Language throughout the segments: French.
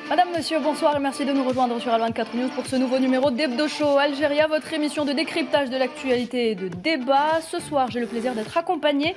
Madame, monsieur, bonsoir et merci de nous rejoindre sur Al24 News pour ce nouveau numéro d'Hebdo Show Algérie, votre émission de décryptage de l'actualité et de débat. Ce soir, j'ai le plaisir d'être accompagnée,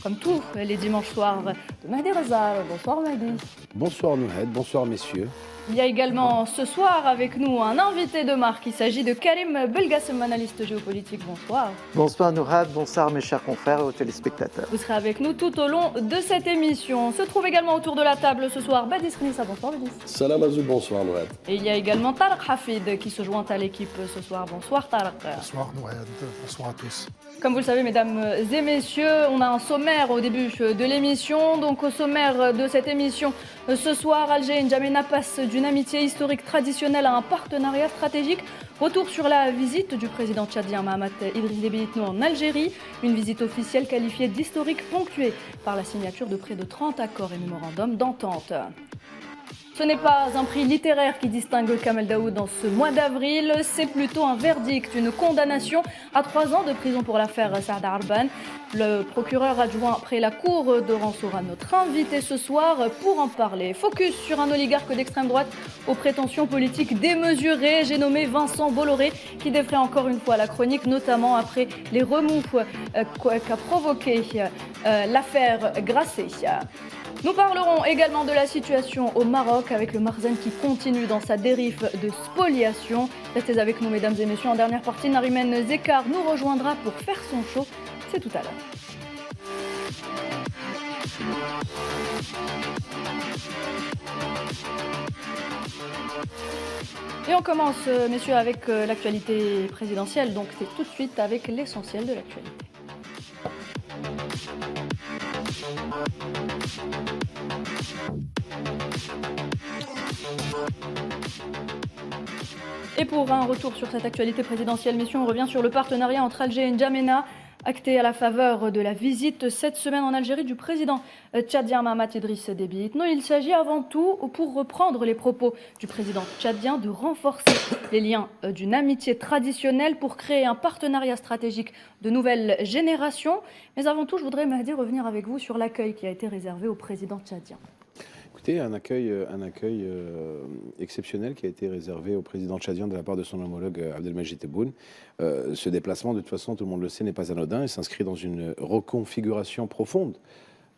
comme tous les dimanches soirs, de Mehdi Rezar. Bonsoir Mehdi. Bonsoir Nouhed, bonsoir messieurs. Il y a également ce soir avec nous un invité de marque. Il s'agit de Karim Belgassem, analyste géopolitique. Bonsoir. Bonsoir Nourad, bonsoir mes chers confrères et aux téléspectateurs. Vous serez avec nous tout au long de cette émission. Se trouve également autour de la table ce soir Badis Khnissa. Bonsoir Badis. Salam Azou, bonsoir Nouad. Et il y a également Tarek Hafid qui se joint à l'équipe ce soir. Bonsoir Tarek. Bonsoir Nouad, bonsoir à tous. Comme vous le savez, mesdames et messieurs, on a un sommaire au début de l'émission. Donc au sommaire de cette émission, ce soir, Alger et N'Djamena passent d'une amitié historique traditionnelle à un partenariat stratégique. Retour sur la visite du président tchadien Mahamat Idriss Déby Itno en Algérie. Une visite officielle qualifiée d'historique ponctuée par la signature de près de 30 accords et mémorandums d'entente. Ce n'est pas un prix littéraire qui distingue Kamel Daoud dans ce mois d'avril, c'est plutôt un verdict, une condamnation à 3 ans de prison pour l'affaire Saad Arban. Le procureur adjoint près la cour d'Oran sera notre invité ce soir pour en parler. Focus sur un oligarque d'extrême droite aux prétentions politiques démesurées. J'ai nommé Vincent Bolloré qui défraie encore une fois la chronique, notamment après les remous qu'a provoqué l'affaire Grasset. Nous parlerons également de la situation au Maroc avec le Marzen qui continue dans sa dérive de spoliation. Restez avec nous mesdames et messieurs. En dernière partie, Narimen Zekar nous rejoindra pour faire son show. C'est tout à l'heure. Et on commence, messieurs, avec l'actualité présidentielle. Donc c'est tout de suite avec l'essentiel de l'actualité. Et pour un retour sur cette actualité présidentielle, messieurs, on revient sur le partenariat entre Alger et N'Djamena, acté à la faveur de la visite cette semaine en Algérie du président tchadien Mahamat Idriss Déby Itno. Il s'agit avant tout, pour reprendre les propos du président tchadien, de renforcer les liens d'une amitié traditionnelle pour créer un partenariat stratégique de nouvelle génération. Mais avant tout, je voudrais, Mehdi, revenir avec vous sur l'accueil qui a été réservé au président tchadien. Écoutez, un accueil exceptionnel qui a été réservé au président tchadien de la part de son homologue Abdelmadjid Tebboune. Ce déplacement, de toute façon, tout le monde le sait, n'est pas anodin et s'inscrit dans une reconfiguration profonde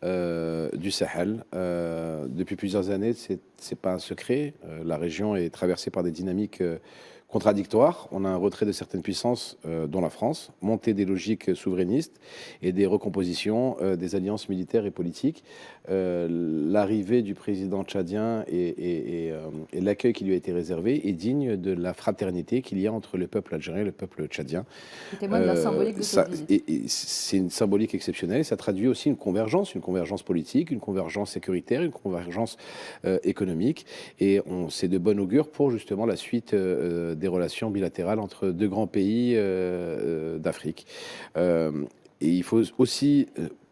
du Sahel. Depuis plusieurs années, c'est pas un secret. La région est traversée par des dynamiques contradictoires. On a un retrait de certaines puissances, dont la France, montée des logiques souverainistes et des recompositions des alliances militaires et politiques. L'arrivée du président tchadien et l'accueil qui lui a été réservé est digne de la fraternité qu'il y a entre le peuple algérien et le peuple tchadien. C'est témoin de la symbolique de cette visite. C'est une symbolique exceptionnelle et ça traduit aussi une convergence politique, une convergence sécuritaire, une convergence économique. Et c'est de bon augure pour justement la suite des relations bilatérales entre deux grands pays d'Afrique. Et il faut aussi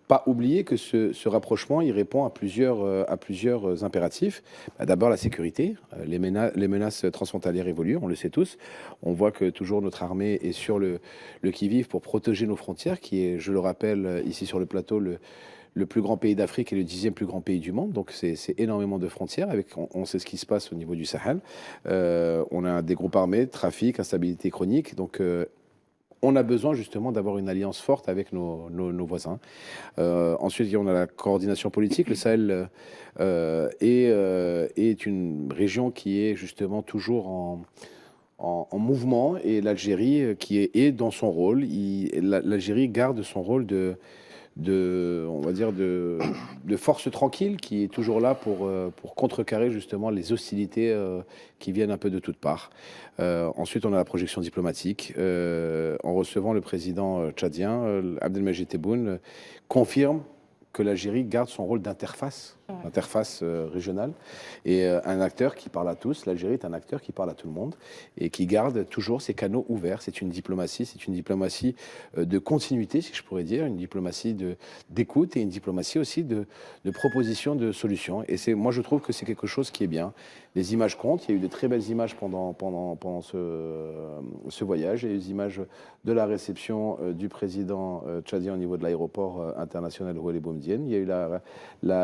pas oublier que ce rapprochement, il répond à plusieurs impératifs. D'abord, la sécurité. Les menaces transfrontalières évoluent, on le sait tous. On voit que toujours notre armée est sur le qui-vive pour protéger nos frontières, qui est, je le rappelle, ici sur le plateau, le plus grand pays d'Afrique et le 10e plus grand pays du monde. Donc c'est énormément de frontières. On sait ce qui se passe au niveau du Sahel. On a des groupes armés, trafic, instabilité chronique. Donc on a besoin justement d'avoir une alliance forte avec nos voisins. Ensuite, on a la coordination politique. Le Sahel est une région qui est justement toujours en mouvement, et l'Algérie qui est dans son rôle. L'Algérie garde son rôle de force tranquille qui est toujours là pour contrecarrer justement les hostilités qui viennent un peu de toutes parts. Ensuite, on a la projection diplomatique. En recevant le président tchadien, Abdelmadjid Tebboune confirme que l'Algérie garde son rôle d'interface interface régionale, et un acteur qui parle à tous. L'Algérie est un acteur qui parle à tout le monde et qui garde toujours ses canaux ouverts. C'est une diplomatie de continuité, si je pourrais dire, une diplomatie d'écoute et une diplomatie aussi de proposition de solutions. Et moi, je trouve que c'est quelque chose qui est bien. Les images comptent. Il y a eu de très belles images pendant ce voyage. Il y a eu des images de la réception du président tchadien au niveau de l'aéroport international Oualy Boumedienne. Il y a eu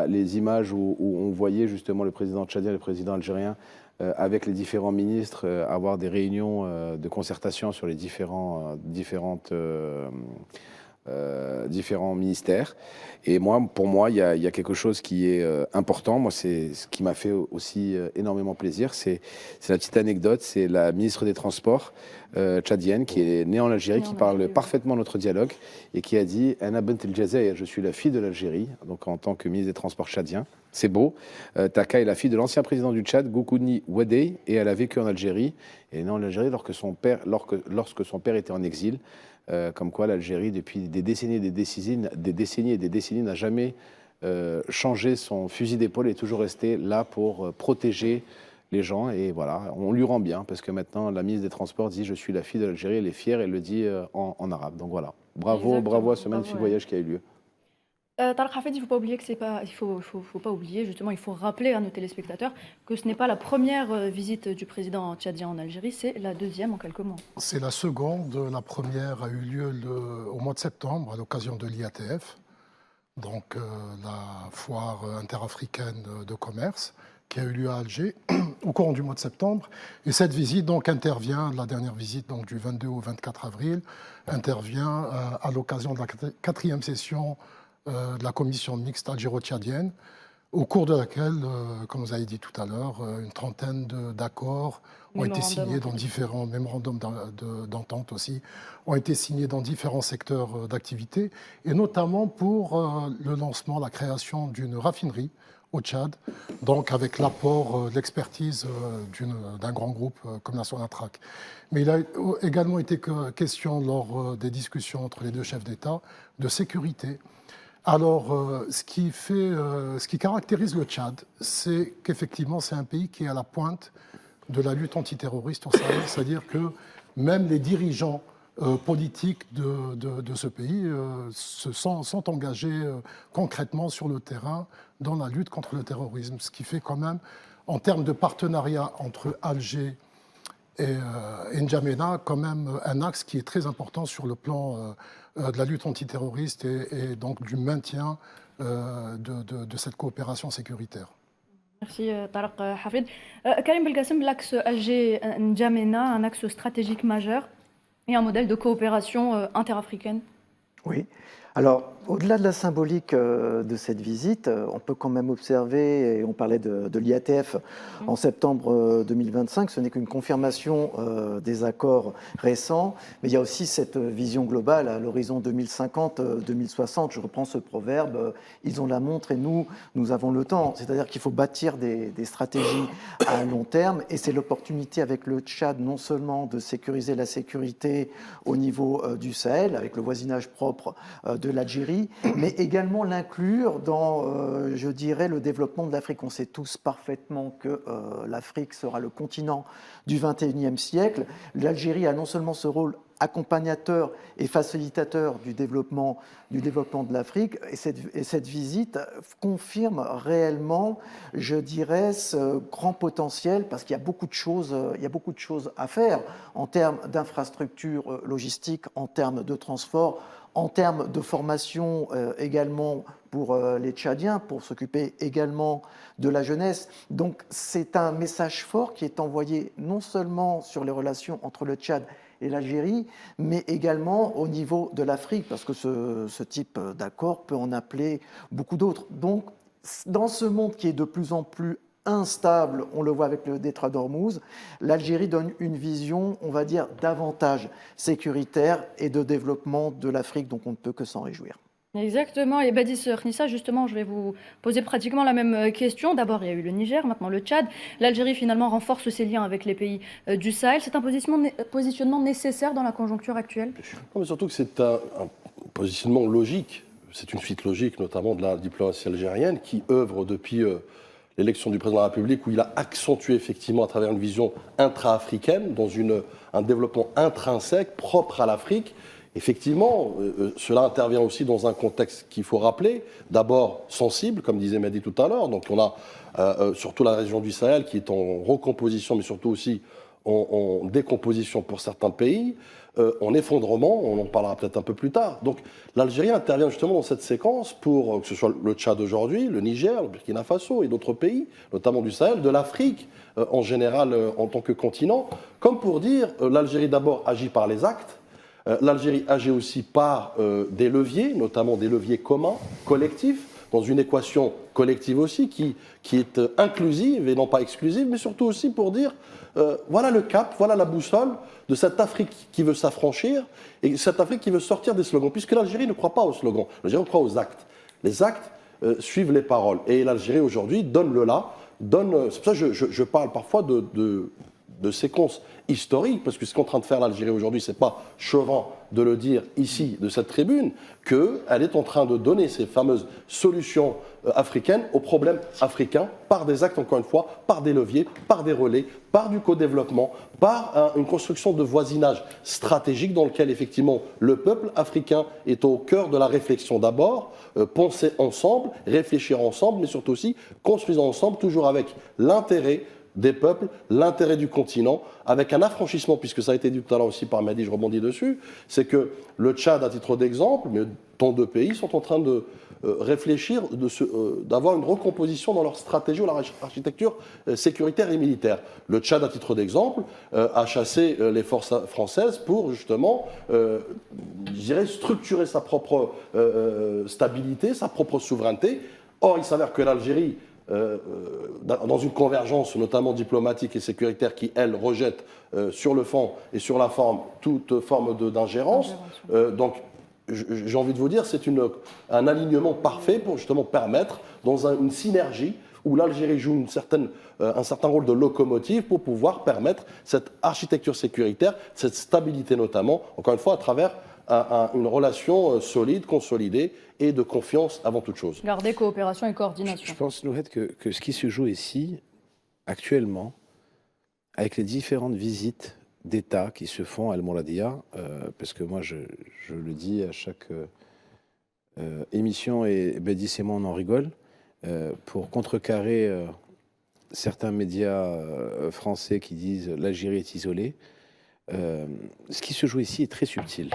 les images où on voyait justement le président tchadien et le président algérien avec les différents ministres avoir des réunions de concertation sur les différents ministères. Et pour moi, il y a quelque chose qui est important. Moi, c'est ce qui m'a fait aussi énormément plaisir. C'est la petite anecdote. C'est la ministre des Transports tchadienne qui est née en Algérie, qui parle parfaitement notre dialogue et qui a dit « Ana bint el Jazair », je suis la fille de l'Algérie, donc en tant que ministre des Transports tchadien. C'est beau. Taka est la fille de l'ancien président du Tchad, Goukouni Ouadé, et elle a vécu en Algérie. Elle est née en Algérie lorsque son père était en exil. Comme quoi l'Algérie, depuis des décennies et des décennies, n'a jamais changé son fusil d'épaule et est toujours resté là pour protéger les gens. Et voilà, on lui rend bien, parce que maintenant, la ministre des Transports dit « Je suis la fille de l'Algérie », elle est fière, elle le dit en arabe. Donc voilà, bravo à ce magnifique voyage qui a eu lieu. Tarek Hafed, il ne faut pas oublier que faut pas oublier, justement, il faut rappeler à nos téléspectateurs que ce n'est pas la première visite du président tchadien en Algérie, c'est la deuxième en quelques mois. C'est la seconde. La première a eu lieu au mois de septembre à l'occasion de l'IATF, donc la foire interafricaine de commerce qui a eu lieu à Alger au cours du mois de septembre. Et cette visite donc intervient, la dernière visite donc du 22 au 24 avril, intervient à l'occasion de la quatrième session de la commission mixte algéro-tchadienne, au cours de laquelle, comme vous avez dit tout à l'heure, une trentaine d'accords ont été signés dans différents mémorandums d'entente aussi, ont été signés dans différents secteurs d'activité, et notamment pour le lancement, la création d'une raffinerie au Tchad, donc avec l'apport de l'expertise d'un grand groupe comme la Sonatrach. Mais il a également été question lors des discussions entre les deux chefs d'État de sécurité. Alors, ce qui caractérise le Tchad, c'est qu'effectivement, c'est un pays qui est à la pointe de la lutte antiterroriste au Sahel, c'est-à-dire que même les dirigeants politiques de ce pays sont engagés concrêtement sur le terrain dans la lutte contre le terrorisme, ce qui fait quand même, en termes de partenariat entre Alger et N'Djamena, quand même un axe qui est très important sur le plan de la lutte antiterroriste et donc du maintien de cette coopération sécuritaire. Merci Tarek Hafed. Karim Belkacem, l'axe Alger-N'Djamena, un axe stratégique majeur et un modèle de coopération interafricaine. Oui. Alors, au-delà de la symbolique de cette visite, on peut quand même observer, et on parlait de l'IATF en septembre 2025, ce n'est qu'une confirmation des accords récents, mais il y a aussi cette vision globale à l'horizon 2050-2060. Je reprends ce proverbe, ils ont la montre et nous avons le temps. C'est-à-dire qu'il faut bâtir des stratégies à long terme, et c'est l'opportunité avec le Tchad non seulement de sécuriser la sécurité au niveau du Sahel, avec le voisinage propre de l'Algérie, mais également l'inclure dans, je dirais, le développement de l'Afrique. On sait tous parfaitement que l'Afrique sera le continent du XXIe siècle. L'Algérie a non seulement ce rôle accompagnateur et facilitateur du développement de l'Afrique, et cette visite confirme réellement, je dirais, ce grand potentiel, parce qu'il y a beaucoup de choses à faire en termes d'infrastructures logistiques, en termes de transport, en termes de formation également pour les Tchadiens, pour s'occuper également de la jeunesse. Donc c'est un message fort qui est envoyé non seulement sur les relations entre le Tchad et l'Algérie, mais également au niveau de l'Afrique, parce que ce type d'accord peut en appeler beaucoup d'autres. Donc dans ce monde qui est de plus en plus instable, on le voit avec le détroit d'Ormuz, l'Algérie donne une vision, on va dire, davantage sécuritaire et de développement de l'Afrique, donc on ne peut que s'en réjouir. Exactement, et Badis Khnissa, justement, je vais vous poser pratiquement la même question. D'abord, il y a eu le Niger, maintenant le Tchad. L'Algérie, finalement, renforce ses liens avec les pays du Sahel. C'est un positionnement nécessaire dans la conjoncture actuelle? Non, mais surtout que c'est un positionnement logique. c'est une suite logique, notamment de la diplomatie algérienne, qui œuvre depuis l'élection du président de la République, où il a accentué effectivement à travers une vision intra-africaine, dans un développement intrinsèque propre à l'Afrique. Effectivement, cela intervient aussi dans un contexte qu'il faut rappeler, d'abord sensible, comme disait Mehdi tout à l'heure. Donc on a surtout la région du Sahel qui est en recomposition, mais surtout aussi en décomposition pour certains pays, en effondrement, on en parlera peut-être un peu plus tard. Donc l'Algérie intervient justement dans cette séquence pour que ce soit le Tchad aujourd'hui, le Niger, le Burkina Faso et d'autres pays, notamment du Sahel, de l'Afrique en général en tant que continent, comme pour dire l'Algérie d'abord agit par les actes. L'Algérie agit aussi par des leviers, notamment des leviers communs, collectifs, dans une équation collective aussi qui est inclusive et non pas exclusive, mais surtout aussi pour dire voilà le cap, voilà la boussole de cette Afrique qui veut s'affranchir et cette Afrique qui veut sortir des slogans, puisque l'Algérie ne croit pas aux slogans, l'Algérie croit aux actes. Les actes suivent les paroles. Et l'Algérie aujourd'hui donne le là, c'est pour ça que je parle parfois de séquences historiques, parce que ce qu'est en train de faire l'Algérie aujourd'hui, ce n'est pas chauvin de le dire ici, de cette tribune, qu'elle est en train de donner ces fameuses solutions africaines aux problèmes africains par des actes, encore une fois, par des leviers, par des relais, par du co-développement, par une construction de voisinage stratégique dans lequel, effectivement, le peuple africain est au cœur de la réflexion d'abord, penser ensemble, réfléchir ensemble, mais surtout aussi construire ensemble, toujours avec l'intérêt des peuples, l'intérêt du continent, avec un affranchissement, puisque ça a été dit tout à l'heure aussi par Mehdi, je rebondis dessus, c'est que le Tchad, à titre d'exemple, mais tant de pays sont en train de réfléchir, d'avoir une recomposition dans leur stratégie ou leur architecture sécuritaire et militaire. Le Tchad, à titre d'exemple, a chassé les forces françaises pour justement, je dirais, structurer sa propre stabilité, sa propre souveraineté. Or, il s'avère que l'Algérie, dans une convergence notamment diplomatique et sécuritaire qui, elle, rejette sur le fond et sur la forme toute forme d'ingérence. Donc, j'ai envie de vous dire, c'est un alignement parfait pour justement permettre, dans une synergie où l'Algérie joue un certain rôle de locomotive pour pouvoir permettre cette architecture sécuritaire, cette stabilité notamment, encore une fois, à travers une relation solide, consolidée et de confiance avant toute chose. Garder coopération et coordination. Je pense, Nouhed, que ce qui se joue ici, actuellement, avec les différentes visites d'État qui se font à Al-Mouradia, parce que moi, je le dis à chaque émission, et Bédis et moi, on en rigole, pour contrecarrer certains médias français qui disent l'Algérie est isolée. Ce qui se joue ici est très subtil.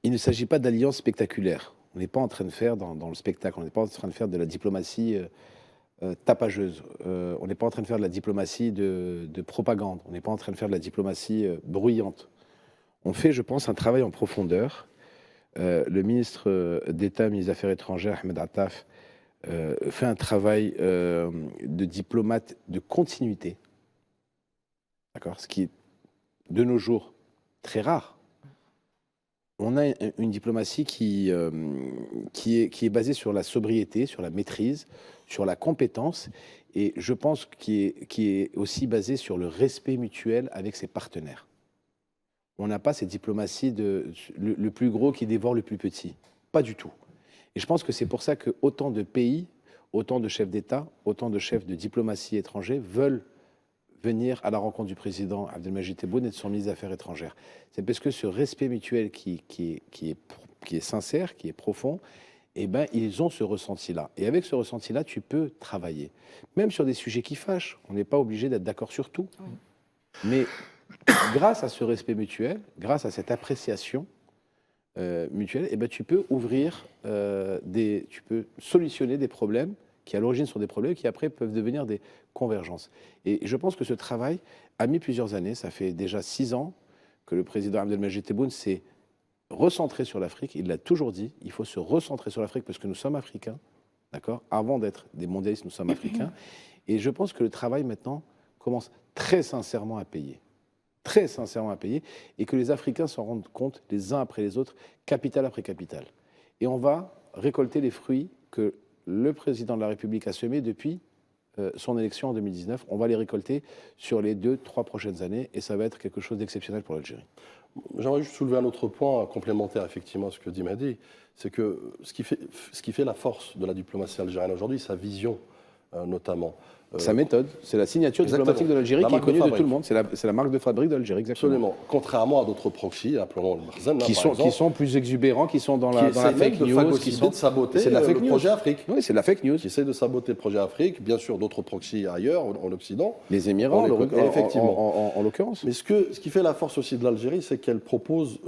Il ne s'agit pas d'alliances spectaculaires. On n'est pas en train de faire dans le spectacle, on n'est pas en train de faire de la diplomatie tapageuse. On n'est pas en train de faire de la diplomatie de propagande. On n'est pas en train de faire de la diplomatie bruyante. On fait, je pense, un travail en profondeur. Le ministre d'État, ministre des Affaires étrangères, Ahmed Attaf, fait un travail de diplomate de continuité. D'accord ? Ce qui est, de nos jours, très rare. On a une diplomatie qui est basée sur la sobriété, sur la maîtrise, sur la compétence, et je pense qui est aussi basée sur le respect mutuel avec ses partenaires. On n'a pas cette diplomatie le plus gros qui dévore le plus petit. Pas du tout. Et je pense que c'est pour ça que autant de pays, autant de chefs d'État, autant de chefs de diplomatie étrangers veulent venir à la rencontre du président Abdelmadjid Tebboune et de son ministre des Affaires étrangères. C'est parce que ce respect mutuel qui est sincère, qui est profond, eh ben, ils ont ce ressenti-là. Et avec ce ressenti-là, tu peux travailler. Même sur des sujets qui fâchent. On n'est pas obligé d'être d'accord sur tout. Oui. Mais grâce à ce respect mutuel, grâce à cette appréciation mutuelle, eh ben, tu peux ouvrir, tu peux solutionner des problèmes qui à l'origine sont des problèmes qui après peuvent devenir des convergences. Et je pense que ce travail a mis plusieurs années. Ça fait déjà 6 ans que le président Abdelmadjid Tebboune s'est recentré sur l'Afrique. Il l'a toujours dit, il faut se recentrer sur l'Afrique parce que nous sommes africains, d'accord ? Avant d'être des mondialistes, nous sommes africains. Et je pense que le travail maintenant commence très sincèrement à payer. Très sincèrement à payer. Et que les Africains s'en rendent compte les uns après les autres, capitale après capitale. Et on va récolter les fruits que le président de la République a semé depuis son élection en 2019. On va les récolter sur les 2-3 prochaines années et ça va être quelque chose d'exceptionnel pour l'Algérie. J'aimerais juste soulever un autre point complémentaire effectivement à ce que dit Mehdi, c'est que ce qui fait la force de la diplomatie algérienne aujourd'hui, sa vision notamment. Sa méthode, c'est la signature Exactement. diplomatique de l'Algérie La qui est marque de connue de fabrique. tout le monde. C'est la marque de fabrique de l'Algérie, exactement. Absolument. Contrairement à d'autres proxys, appelons le Barzan, Qui sont plus exubérants, qui sont dans la fake news, qui sont de saboter c'est de la fake le news. projet Afrique. Oui, c'est de la fake news. Qui essaie de saboter le projet Afrique, bien sûr d'autres proxys ailleurs, en Occident. Les Émirats, en l'occurrence. Mais ce qui fait la force aussi de l'Algérie, c'est qu'elle propose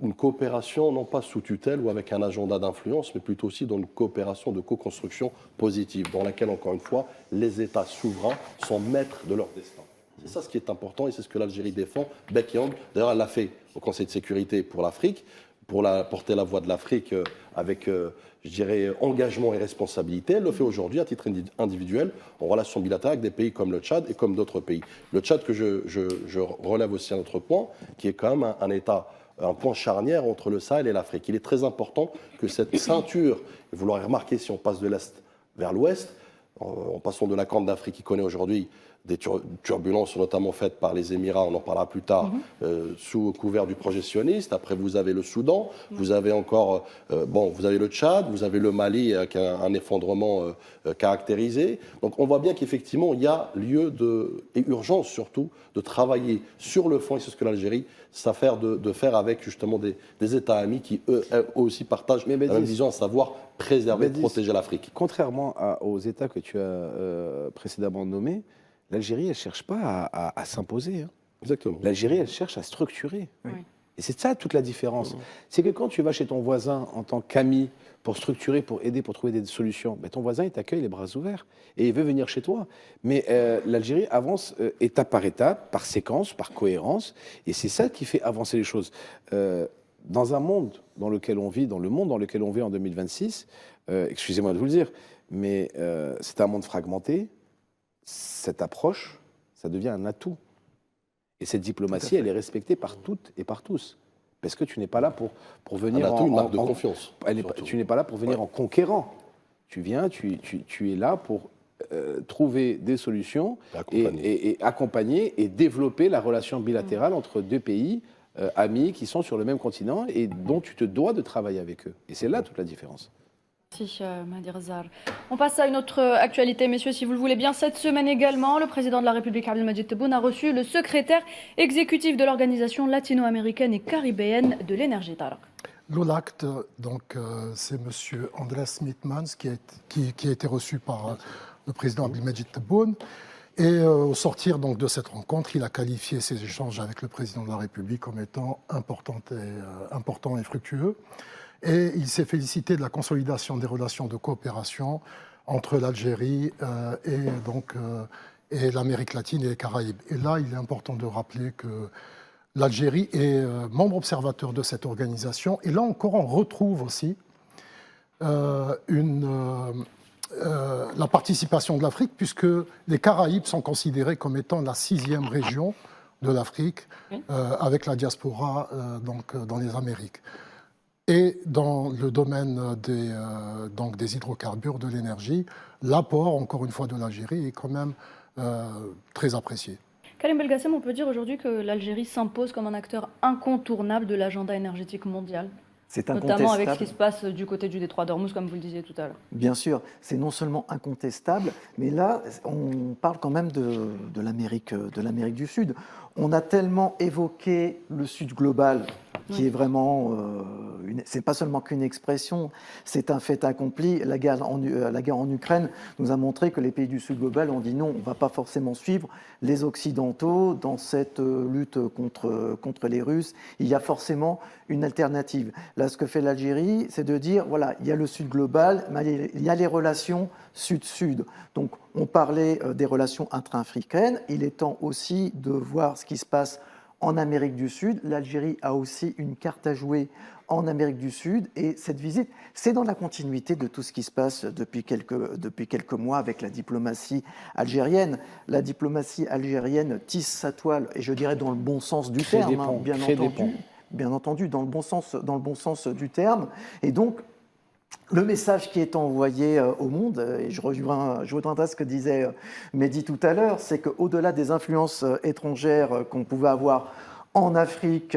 une coopération, non pas sous tutelle ou avec un agenda d'influence, mais plutôt aussi dans une coopération de co-construction positive, dans laquelle, encore une fois, les États souverains sont maîtres de leur destin. C'est ça ce qui est important et c'est ce que l'Algérie défend. Baek Yang, d'ailleurs, elle l'a fait au Conseil de sécurité pour l'Afrique, pour porter la voix de l'Afrique avec, je dirais, engagement et responsabilité. Elle le fait aujourd'hui à titre individuel, en relation bilatérale avec des pays comme le Tchad et comme d'autres pays. Le Tchad, que je relève aussi un autre point, qui est quand même un point charnière entre le Sahel et l'Afrique. Il est très important que cette ceinture, et vous l'aurez remarqué si on passe de l'Est vers l'Ouest, en passant de la Corne d'Afrique qui connaît aujourd'hui des turbulences notamment faites par les Émirats, on en parlera plus tard, sous couvert du projet sioniste. Après, vous avez le Soudan, vous avez encore, vous avez le Tchad, vous avez le Mali avec un effondrement caractérisé. Donc on voit bien qu'effectivement, il y a lieu et urgence surtout, de travailler sur le fond, et c'est ce que l'Algérie s'affaire de faire avec justement des États amis qui, eux aussi, partagent la même vision, à savoir préserver, protéger l'Afrique. Contrairement aux États que tu as précédemment nommés, l'Algérie, elle ne cherche pas à s'imposer. Hein. Exactement. L'Algérie, elle cherche à structurer. Oui. Et c'est ça toute la différence. C'est que quand tu vas chez ton voisin en tant qu'ami pour structurer, pour aider, pour trouver des solutions, ben ton voisin, il t'accueille les bras ouverts et il veut venir chez toi. Mais l'Algérie avance étape, par séquence, par cohérence. Et c'est ça qui fait avancer les choses. Dans un monde dans lequel on vit, dans le monde dans lequel on vit en 2026, excusez-moi de vous le dire, mais c'est un monde fragmenté. Cette approche, ça devient un atout. Et cette diplomatie, elle est respectée par toutes et par tous. Parce que tu n'es pas là pour venir un atout, une marque de confiance. Tu n'es pas là pour venir en conquérant. Tu viens, tu es là pour trouver des solutions et accompagner et développer la relation bilatérale entre deux pays amis qui sont sur le même continent et dont tu te dois de travailler avec eux. Et c'est là toute la différence. Merci, Mehdi Rezar. On passe à une autre actualité, messieurs, si vous le voulez bien. Cette semaine également, le président de la République, Abdelmadjid Tebboune, a reçu le secrétaire exécutif de l'Organisation latino-américaine et caribéenne de l'énergie. L'OLACT, donc, c'est M. Andrés Mitmans qui a été reçu par le président Abdelmadjid Tebboune. Et au sortir donc, de cette rencontre, il a qualifié ses échanges avec le président de la République comme étant importants et fructueux. Et il s'est félicité de la consolidation des relations de coopération entre l'Algérie et l'Amérique latine et les Caraïbes. Et là, il est important de rappeler que l'Algérie est membre observateur de cette organisation. Et là encore, on retrouve aussi la participation de l'Afrique, puisque les Caraïbes sont considérés comme étant la 6e région de l'Afrique, avec la diaspora dans les Amériques. Et dans le domaine des hydrocarbures, de l'énergie, l'apport, encore une fois, de l'Algérie est quand même très apprécié. Karim Belgassem, on peut dire aujourd'hui que l'Algérie s'impose comme un acteur incontournable de l'agenda énergétique mondial. C'est notamment avec ce qui se passe du côté du détroit d'Ormuz, comme vous le disiez tout à l'heure. Bien sûr, c'est non seulement incontestable, mais là, on parle quand même de l'Amérique du Sud. On a tellement évoqué le Sud global, qui est vraiment, c'est pas seulement qu'une expression, c'est un fait accompli. La guerre en Ukraine nous a montré que les pays du Sud global ont dit non, on ne va pas forcément suivre les Occidentaux dans cette lutte contre les Russes. Il y a forcément une alternative. Là, ce que fait l'Algérie, c'est de dire, voilà, il y a le Sud global, mais il y a les relations Sud-Sud. Donc, on parlait des relations intra-africaines. Il est temps aussi de voir ce qui se passe en Amérique du Sud. L'Algérie a aussi une carte à jouer en Amérique du Sud. Et cette visite, c'est dans la continuité de tout ce qui se passe depuis quelques mois avec la diplomatie algérienne. La diplomatie algérienne tisse sa toile, et je dirais dans le bon sens du terme, hein, bien entendu, dans le bon sens du terme. Et donc, le message qui est envoyé au monde, et je rejoindrai à ce que disait Mehdi tout à l'heure, c'est qu'au-delà des influences étrangères qu'on pouvait avoir En Afrique,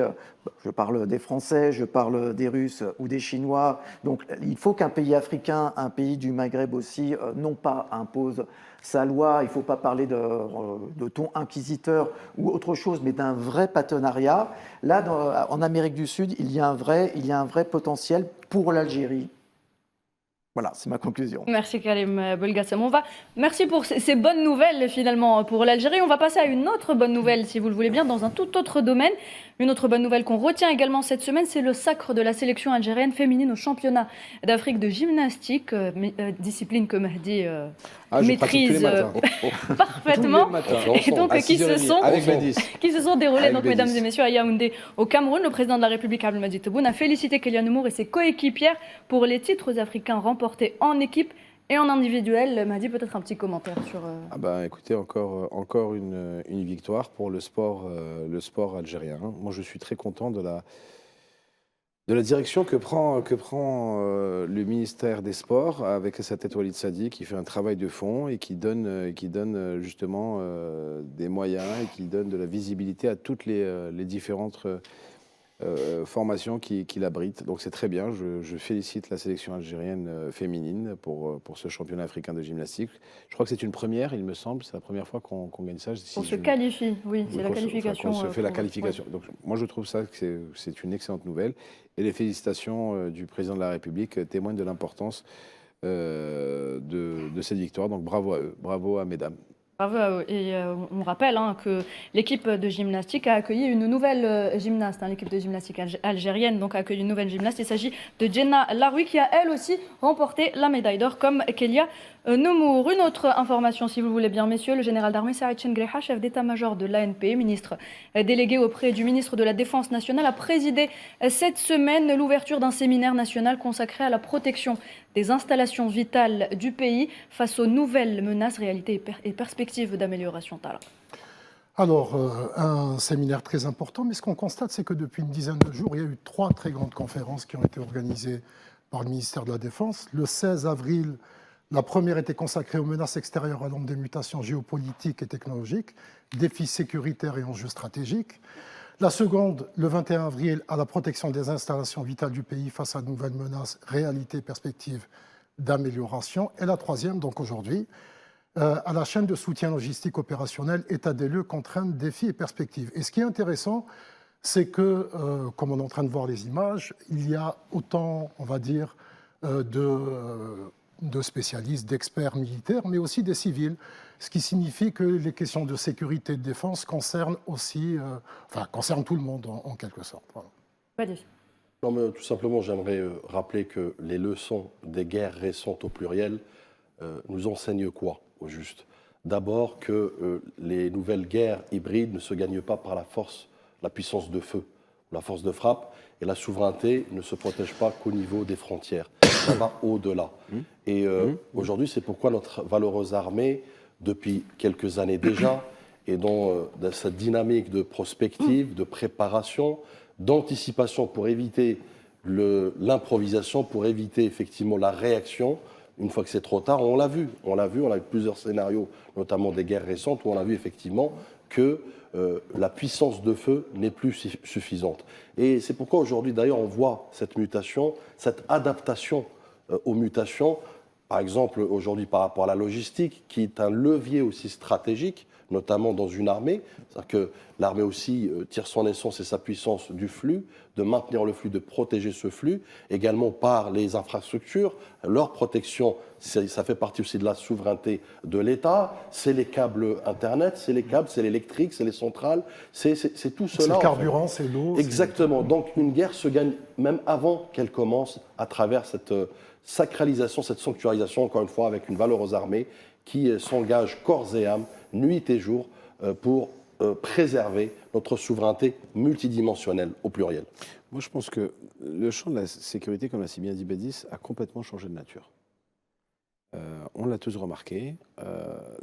je parle des Français, je parle des Russes ou des Chinois. Donc il faut qu'un pays africain, un pays du Maghreb aussi, non pas impose sa loi, il ne faut pas parler de ton inquisiteur ou autre chose, mais d'un vrai partenariat. Là, en Amérique du Sud, il y a un vrai potentiel pour l'Algérie. Voilà, c'est ma conclusion. Merci Karim Belgassem. Merci pour ces bonnes nouvelles finalement pour l'Algérie. On va passer à une autre bonne nouvelle, si vous le voulez bien, dans un tout autre domaine. Une autre bonne nouvelle qu'on retient également cette semaine, c'est le sacre de la sélection algérienne féminine au championnat d'Afrique de gymnastique, discipline que Mahdi maîtrise parfaitement. Et donc qui se sont déroulées, donc, mesdames et messieurs, à Yaoundé, au Cameroun. Le président de la République, Abdelmadjid Tebboune, a félicité Kélian Humour et ses coéquipières pour les titres africains remportés en équipe et en individuel. Mahdi, peut-être un petit commentaire sur... Écoutez, encore une victoire pour le sport algérien. Moi, je suis très content de la direction que prend le ministère des Sports avec sa tête Walid Sadi, qui fait un travail de fond et qui donne justement des moyens et qui donne de la visibilité à toutes les différentes formation qui l'abrite. Donc c'est très bien. Je félicite la sélection algérienne féminine pour ce championnat africain de gymnastique. Je crois que c'est une première, il me semble. C'est la première fois qu'on gagne ça. On se qualifie, oui, c'est la qualification. On se fait la qualification. Ouais. Donc moi je trouve ça que c'est une excellente nouvelle. Et les félicitations du président de la République témoignent de l'importance de cette victoire. Donc bravo à eux, bravo à mesdames. Bravo, et on rappelle que l'équipe de gymnastique a accueilli une nouvelle gymnaste. L'équipe de gymnastique algérienne donc, a accueilli une nouvelle gymnaste. Il s'agit de Jenna Laroui qui a elle aussi remporté la médaille d'or comme Kélia Nemour. Une autre information, si vous le voulez bien, messieurs. Le général d'armée Saïd Chengreha, chef d'état-major de l'ANP, ministre délégué auprès du ministre de la Défense nationale, a présidé cette semaine l'ouverture d'un séminaire national consacré à la protection des installations vitales du pays face aux nouvelles menaces, réalités et perspectives d'amélioration. Alors, un séminaire très important, mais ce qu'on constate, c'est que depuis une dizaine de jours, il y a eu 3 très grandes conférences qui ont été organisées par le ministère de la Défense. Le 16 avril, la première était consacrée aux menaces extérieures à l'ombre des mutations géopolitiques et technologiques, défis sécuritaires et enjeux stratégiques. La seconde, le 21 avril, à la protection des installations vitales du pays face à de nouvelles menaces, réalités, perspectives d'amélioration. Et la troisième, donc aujourd'hui, à la chaîne de soutien logistique opérationnel, état des lieux, contraintes, défis et perspectives. Et ce qui est intéressant, c'est que, comme on est en train de voir les images, il y a autant, on va dire, de spécialistes, d'experts militaires, mais aussi des civils, ce qui signifie que les questions de sécurité et de défense concernent aussi, concernent tout le monde en quelque sorte. Voilà. Non, mais tout simplement, j'aimerais rappeler que les leçons des guerres récentes au pluriel nous enseignent quoi, au juste? D'abord que les nouvelles guerres hybrides ne se gagnent pas par la force, la puissance de feu, la force de frappe, et la souveraineté ne se protège pas qu'au niveau des frontières. Ça va au-delà. Et aujourd'hui, c'est pourquoi notre valeureuse armée, depuis quelques années déjà, est dans cette dynamique de prospective, de préparation, d'anticipation pour éviter l'improvisation, pour éviter effectivement la réaction. Une fois que c'est trop tard, on l'a vu plusieurs scénarios, notamment des guerres récentes, où on a vu effectivement que la puissance de feu n'est plus suffisante. Et c'est pourquoi aujourd'hui, d'ailleurs, on voit cette mutation, cette adaptation aux mutations, par exemple aujourd'hui par rapport à la logistique, qui est un levier aussi stratégique, notamment dans une armée. C'est-à-dire que l'armée aussi tire son essence et sa puissance du flux, de maintenir le flux, de protéger ce flux, également par les infrastructures, leur protection, ça fait partie aussi de la souveraineté de l'État, c'est les câbles Internet, c'est les câbles, c'est l'électrique, c'est les centrales, c'est tout cela. C'est le carburant, c'est l'eau. Exactement. Donc une guerre se gagne même avant qu'elle commence à travers cette sacralisation, cette sanctuarisation, encore une fois, avec une valeureuse armée qui s'engage corps et âme, nuit et jour, pour préserver notre souveraineté multidimensionnelle au pluriel. Moi, je pense que le champ de la sécurité, comme l'a si bien dit Bédis, a complètement changé de nature. On l'a tous remarqué.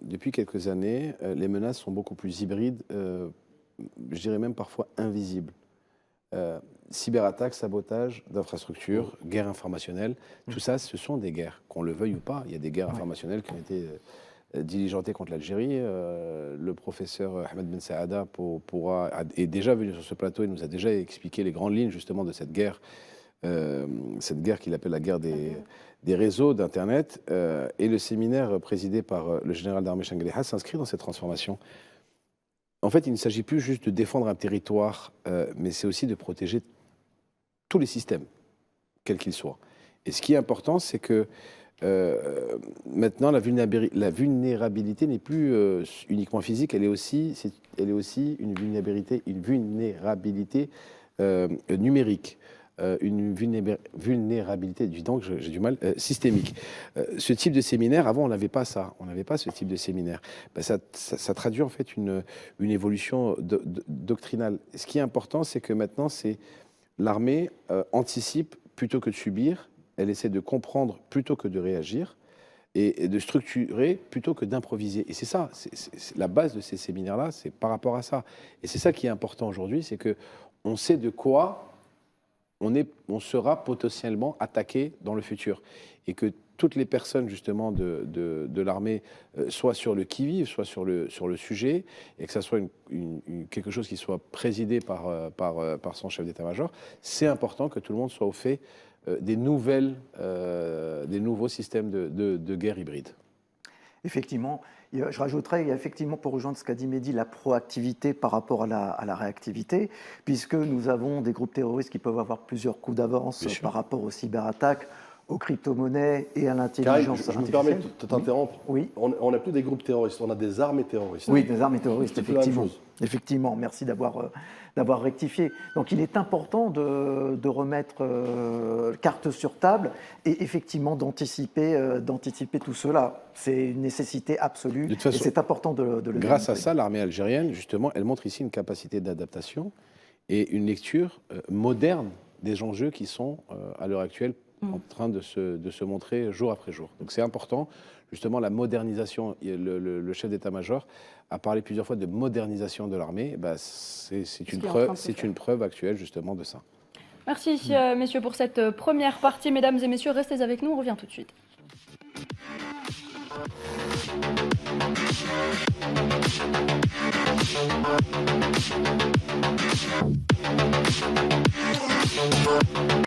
Depuis quelques années, les menaces sont beaucoup plus hybrides, je dirais même parfois invisibles. Cyberattaques, sabotage d'infrastructures, guerre informationnelle, tout ça, ce sont des guerres, qu'on le veuille ou pas. Il y a des guerres informationnelles qui ont été diligentée contre l'Algérie. Le professeur Ahmed Ben Saada est déjà venu sur ce plateau et nous a déjà expliqué les grandes lignes justement de cette guerre qu'il appelle la guerre des réseaux d'Internet. Et le séminaire présidé par le général d'armée Changaliha s'inscrit dans cette transformation. En fait, il ne s'agit plus juste de défendre un territoire, mais c'est aussi de protéger tous les systèmes, quels qu'ils soient. Et ce qui est important, c'est que maintenant, la vulnérabilité n'est plus uniquement physique, elle est aussi une vulnérabilité numérique. Une vulnérabilité, donc j'ai du mal, systémique. Ce type de séminaire, avant on n'avait pas ça, on n'avait pas ce type de séminaire. Ben, ça traduit en fait une évolution doctrinale. Ce qui est important, c'est que maintenant, l'armée anticipe plutôt que de subir, elle essaie de comprendre plutôt que de réagir, et de structurer plutôt que d'improviser. Et c'est ça, c'est la base de ces séminaires-là, c'est par rapport à ça. Et c'est ça qui est important aujourd'hui, c'est qu'on sait de quoi on sera potentiellement attaqué dans le futur. Et que toutes les personnes justement de l'armée soient sur le qui-vive, soient sur le sujet, et que ça soit quelque chose qui soit présidé par son chef d'état-major, c'est important que tout le monde soit au fait des nouveaux systèmes de guerre hybride. Effectivement, je rajouterais, il y a effectivement, pour rejoindre ce qu'a dit Mehdi, la proactivité par rapport à la réactivité, puisque nous avons des groupes terroristes qui peuvent avoir plusieurs coups d'avance par rapport aux cyberattaques, aux crypto-monnaies et à l'intelligence artificielle. Je me permets de t'interrompre. Oui. On n'a plus des groupes terroristes, on a des armées terroristes. Oui, des armées terroristes, effectivement. Plus la même chose. Effectivement, merci d'avoir rectifié. Donc il est important de remettre carte sur table et effectivement d'anticiper tout cela. C'est une nécessité absolue et c'est important de le démontrer. Grâce à ça, l'armée algérienne, justement, elle montre ici une capacité d'adaptation et une lecture moderne des enjeux qui sont à l'heure actuelle en train de se montrer jour après jour. Donc c'est important, justement, la modernisation. Le chef d'état-major a parlé plusieurs fois de modernisation de l'armée. Ben, c'est une preuve actuelle, justement, de ça. Merci, messieurs, pour cette première partie. Mesdames et messieurs, restez avec nous, on revient tout de suite.